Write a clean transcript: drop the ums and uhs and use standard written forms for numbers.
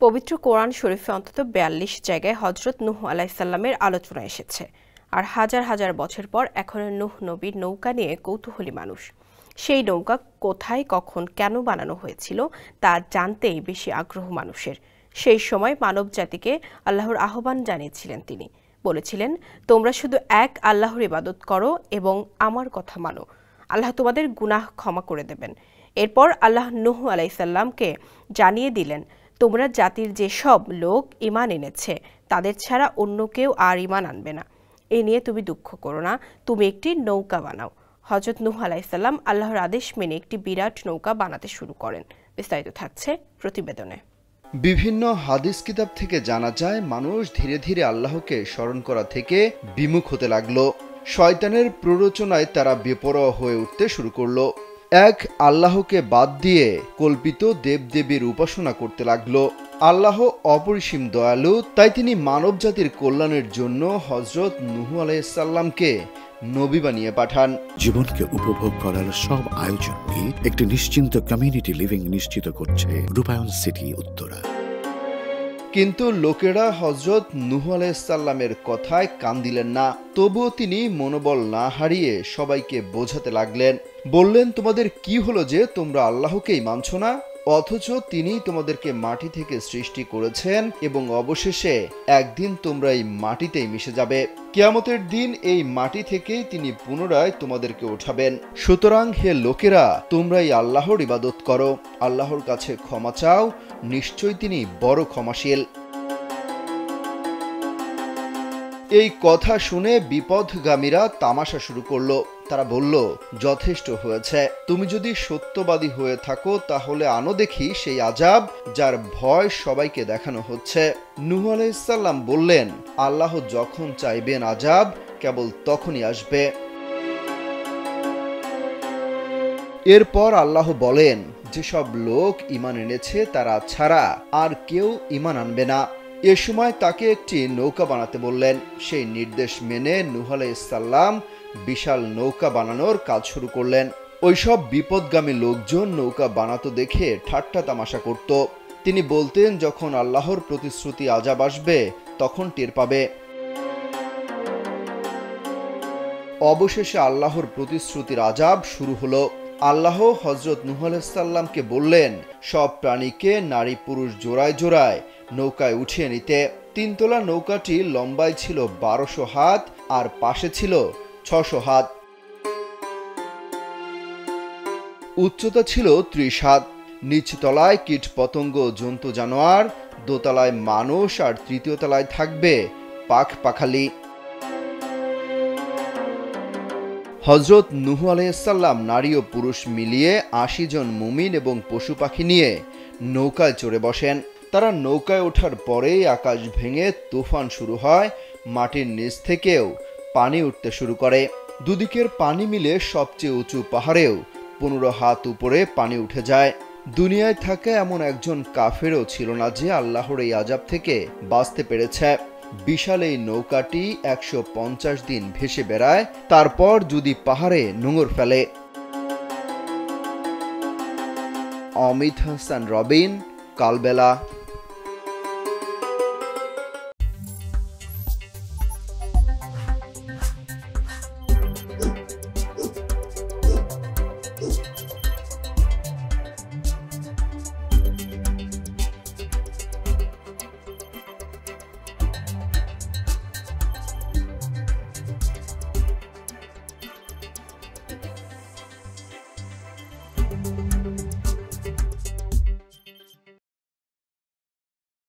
পবিত্র কোরআন শরীফে অন্তত ৪২ জায়গায় হযরত নূহ আলাইহিস সালামের আলোচনা এসেছে। আর হাজার হাজার বছর পর এখনো নূহ নবীর নৌকা নিয়ে কৌতূহলী মানুষ। সেই নৌকা কোথায়, কখন, কেন বানানো হয়েছিল তা জানতেই বেশি আগ্রহ মানুষের। সেই সময় মানব জাতিকে আল্লাহর আহ্বান জানিয়েছিলেন তিনি। বলেছিলেন, তোমরা শুধু এক আল্লাহর ইবাদত করো এবং আমার কথা মানো, আল্লাহ তোমাদের গুনাহ ক্ষমা করে দেবেন। এরপর আল্লাহ নূহ আলাইহিস সালামকে জানিয়ে দিলেন, তোমরা জাতির যে সব লোক ঈমান এনেছে তাদের ছাড়া অন্য কেউ আর ঈমান আনবে না। এ নিয়ে তুমি দুঃখ করো না, তুমি একটি নৌকা বানাও। হযরত নূহ আলাইহিস সালাম আল্লাহর আদেশ মেনে একটি বিরাট নৌকা বানাতে শুরু করেন। বিস্তারিত থাকছে প্রতিবেদনে। বিভিন্ন হাদিস কিতাব থেকে জানা যায়, মানুষ ধীরে ধীরে আল্লাহকে স্মরণ করা থেকে বিমুখ হতে লাগলো। শয়তানের প্ররোচনায় তারা বেপরোয়া হয়ে উঠতে শুরু করলো। এক আল্লাহকে বাদ দিয়ে কল্পিত দেবদেবীর উপাসনা করতে লাগলো। আল্লাহ অপরিসীম দয়ালু, তাই তিনি মানব জাতির কল্যাণের জন্য হযরত নূহ আলাইহিস সালামকে নবী বানিয়ে পাঠান। জীবনকে উপভোগ করার সব আয়োজন নিয়ে একটি নিশ্চিন্ত কমিউনিটি লিভিং নিশ্চিত করছে রূপায়ণ সিটি উত্তরা। কিন্তু লোকেরা হযরত নূহ আলাইহিস সালামের কথায় কান দিলেন না। তবুও তিনি মনোবল না হারিয়ে সবাইকে বোঝাতে লাগলেন। বললেন, তোমাদের কি হলো যে তোমরা আল্লাহকেই মানছ না, অথচ তিনি তোমাদেরকে মাটি থেকে সৃষ্টি করেছেন এবং অবশেষে একদিন তোমরা এই মাটিতেই মিশে যাবে। কিয়ামতের দিন এই মাটি থেকেই তিনি পুনরায় তোমাদেরকে উঠাবেন। সুতরাং হে লোকেরা, তোমরাই আল্লাহর ইবাদত করো, আল্লাহর কাছে ক্ষমা চাও, নিশ্চয়ই তিনি বড় ক্ষমাশীল। এই কথা শুনে বিপথগামীরা তামাশা শুরু করলো। তারা বলল, যথেষ্ট হয়েছে, তুমি যদি সত্যবাদী হয়ে থাকো তাহলে আনো দেখি সেই আযাব যার ভয় সবাইকে দেখানো হচ্ছে। নূহ আলাইহিস সালাম বললেন, আল্লাহ যখন চাইবেন আযাব কেবল তখনই আসবে। এরপর আল্লাহ বলেন, যেসব লোক ঈমান এনেছে তারা ছাড়া আর কেউ ঈমান আনবে না। এ সময় তাকে একটি নৌকা বানাতে বললেন। সেই নির্দেশ মেনে নূহ আলাইহিস সালাম বিশাল নৌকা বানানোর কাজ শুরু করলেন। ওইসব বিপদগামী লোকজন নৌকা বানাতো দেখে ঠাট্টা তামাশা করত। তিনি বলতেন, যখন আল্লাহর প্রতিশ্রুতি আযাব আসবে তখন টের পাবে। অবশেষে আল্লাহর প্রতিশ্রুতির আযাব শুরু হলো। আল্লাহ হযরত নূহ আলাইহিস সালামকে বললেন, সব প্রাণীকে নারী পুরুষ জোড়ায় জোড়ায় নৌকায় উঠিয়ে নিতে। 3 তলা নৌকাটি লম্বায় ছিল 1200 হাত আর পাশে ছিল 600 হাত। উচ্চতা ছিল 30 হাত। নিচ তলায় কীট পতঙ্গ জন্তু জানোয়ার, দোতলায় মানুষ আর তৃতীয় তলায় থাকবে পাখপাখালি। হযরত নূহ আলাইহিস সালাম নারী ও পুরুষ মিলিয়ে 80 জন মুমিন এবং পশু পাখি নিয়ে নৌকায় চড়ে বসেন। তারা নৌকায় ওঠার পরেই আকাশ ভেঙে তুফান শুরু হয়। মাটির নিচ থেকেও পানি উঠতে শুরু করে। দুদিকের পানি মিলে সবচেয়ে উঁচু পাহাড়েও 15 হাত উপরে পানি উঠে যায়। দুনিয়ায় থাকা এমন একজন কাফেরও ছিল না যে আল্লাহর এই আযাব থেকে বাঁচতে পেরেছে। বিশাল এই নৌকাটি 150 দিন ভেসে বেড়ায়, তারপর যদি পাহাড়ে নোঙর ফেলে। অমিত হাসান রবিন, কালবেলা।